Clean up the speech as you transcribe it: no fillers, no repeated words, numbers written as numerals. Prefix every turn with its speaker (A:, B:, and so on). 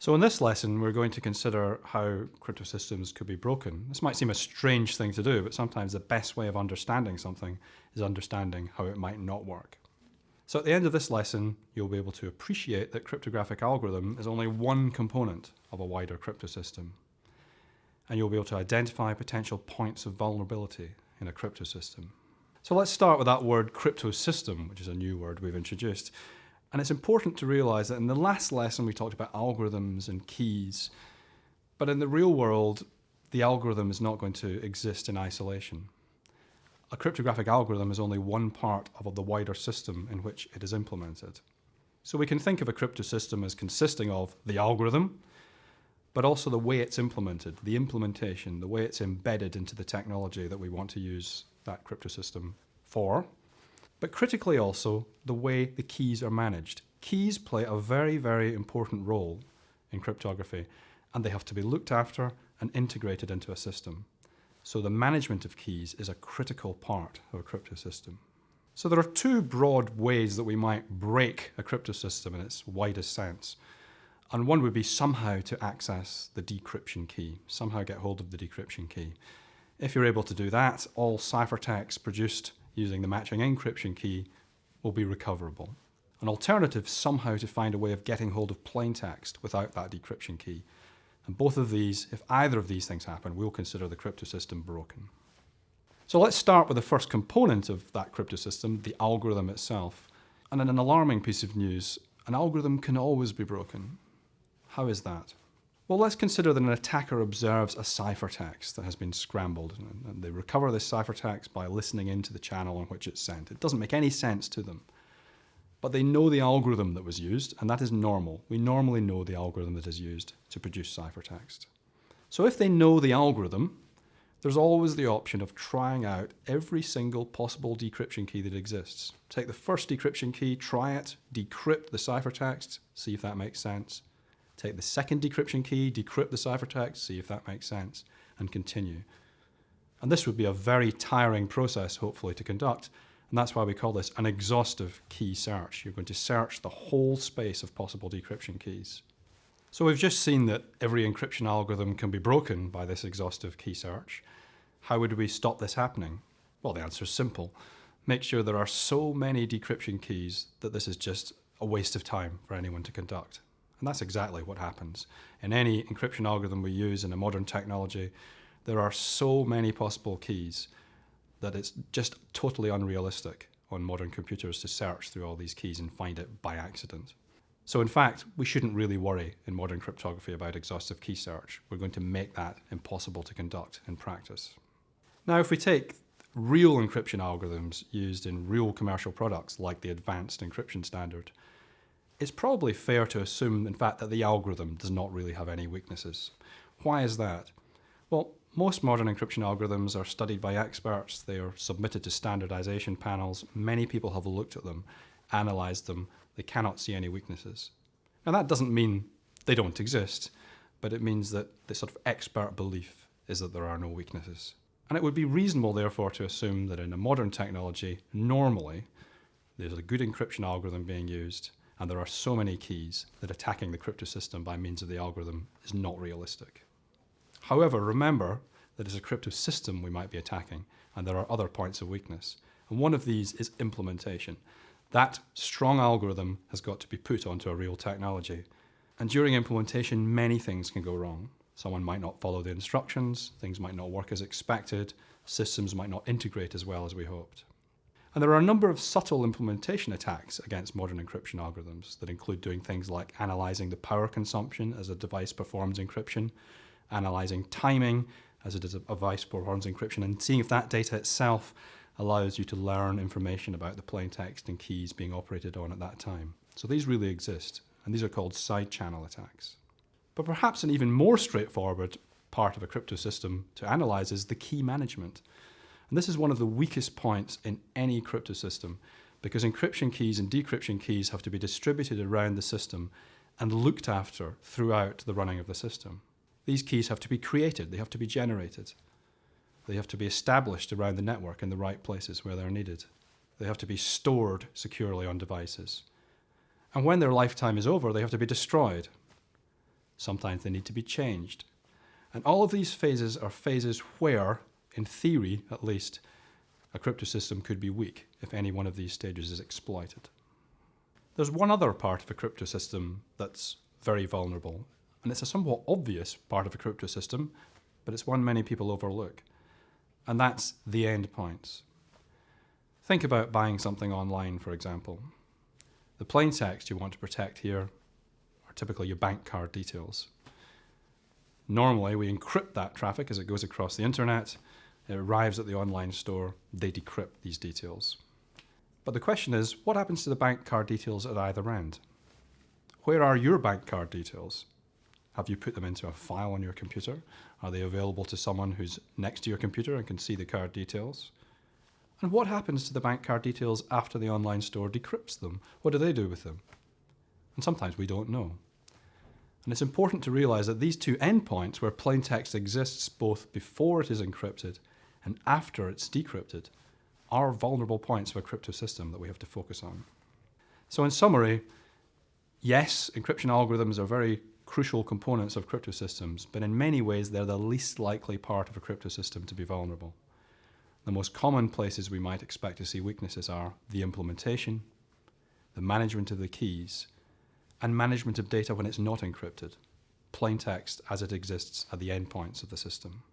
A: So in this lesson, we're going to consider how crypto systems could be broken. This might seem a strange thing to do, but sometimes the best way of understanding something is understanding how it might not work. So at the end of this lesson, you'll be able to appreciate that cryptographic algorithm is only one component of a wider crypto system. And you'll be able to identify potential points of vulnerability in a crypto system. So let's start with that word crypto system, which is a new word we've introduced. And it's important to realize that in the last lesson we talked about algorithms and keys, but in the real world, the algorithm is not going to exist in isolation. A cryptographic algorithm is only one part of the wider system in which it is implemented. So we can think of a crypto system as consisting of the algorithm, but also the way it's implemented, the implementation, the way it's embedded into the technology that we want to use that crypto system for. But critically also, the way the keys are managed. Keys play a very, very important role in cryptography, and they have to be looked after and integrated into a system. So the management of keys is a critical part of a crypto system. So there are two broad ways that we might break a crypto system in its widest sense. And one would be somehow to access the decryption key, somehow get hold of the decryption key. If you're able to do that, all ciphertext produced using the matching encryption key will be recoverable. An alternative is somehow to find a way of getting hold of plain text without that decryption key. And both of these, if either of these things happen, we'll consider the crypto system broken. So let's start with the first component of that crypto system, the algorithm itself. And in an alarming piece of news, an algorithm can always be broken. How is that? Well, let's consider that an attacker observes a ciphertext that has been scrambled, and they recover this ciphertext by listening into the channel on which it's sent. It doesn't make any sense to them. But they know the algorithm that was used, and that is normal. We normally know the algorithm that is used to produce ciphertext. So if they know the algorithm, there's always the option of trying out every single possible decryption key that exists. Take the first decryption key, try it, decrypt the ciphertext, see if that makes sense. Take the second decryption key, decrypt the ciphertext, see if that makes sense, and continue. And this would be a very tiring process, hopefully, to conduct, and that's why we call this an exhaustive key search. You're going to search the whole space of possible decryption keys. So we've just seen that every encryption algorithm can be broken by this exhaustive key search. How would we stop this happening? Well, the answer is simple. Make sure there are so many decryption keys that this is just a waste of time for anyone to conduct. And that's exactly what happens. In any encryption algorithm we use in a modern technology, there are so many possible keys that it's just totally unrealistic on modern computers to search through all these keys and find it by accident. So in fact, we shouldn't really worry in modern cryptography about exhaustive key search. We're going to make that impossible to conduct in practice. Now, if we take real encryption algorithms used in real commercial products like the advanced encryption standard, it's probably fair to assume, in fact, that the algorithm does not really have any weaknesses. Why is that? Well, most modern encryption algorithms are studied by experts. They are submitted to standardization panels. Many people have looked at them, analyzed them. They cannot see any weaknesses. Now, that doesn't mean they don't exist, but it means that the sort of expert belief is that there are no weaknesses. And it would be reasonable, therefore, to assume that in a modern technology, normally, there's a good encryption algorithm being used, and there are so many keys that attacking the crypto system by means of the algorithm is not realistic. However, remember that it's a crypto system we might be attacking, and there are other points of weakness. And one of these is implementation. That strong algorithm has got to be put onto a real technology. And during implementation, many things can go wrong. Someone might not follow the instructions, things might not work as expected, systems might not integrate as well as we hoped. And there are a number of subtle implementation attacks against modern encryption algorithms that include doing things like analyzing the power consumption as a device performs encryption, analyzing timing as a device performs encryption, and seeing if that data itself allows you to learn information about the plain text and keys being operated on at that time. So these really exist, and these are called side channel attacks. But perhaps an even more straightforward part of a crypto system to analyze is the key management. And this is one of the weakest points in any crypto system, because encryption keys and decryption keys have to be distributed around the system and looked after throughout the running of the system. These keys have to be created, they have to be generated. They have to be established around the network in the right places where they're needed. They have to be stored securely on devices. And when their lifetime is over, they have to be destroyed. Sometimes they need to be changed. And all of these phases are phases where, in theory at least, a crypto system could be weak if any one of these stages is exploited. There's one other part of a crypto system that's very vulnerable, and it's a somewhat obvious part of a crypto system, but it's one many people overlook, and that's the endpoints. Think about buying something online, for example. The plain text you want to protect here are typically your bank card details. Normally, we encrypt that traffic as it goes across the internet. It arrives at the online store. They decrypt these details. But the question is, what happens to the bank card details at either end? Where are your bank card details? Have you put them into a file on your computer? Are they available to someone who's next to your computer and can see the card details? And what happens to the bank card details after the online store decrypts them? What do they do with them? And sometimes we don't know. And it's important to realize that these two endpoints, where plain text exists both before it is encrypted and after it's decrypted, are vulnerable points of a crypto system that we have to focus on. So in summary, yes, encryption algorithms are very crucial components of crypto systems, but in many ways they're the least likely part of a crypto system to be vulnerable. The most common places we might expect to see weaknesses are the implementation, the management of the keys, and management of data when it's not encrypted, plain text as it exists at the endpoints of the system.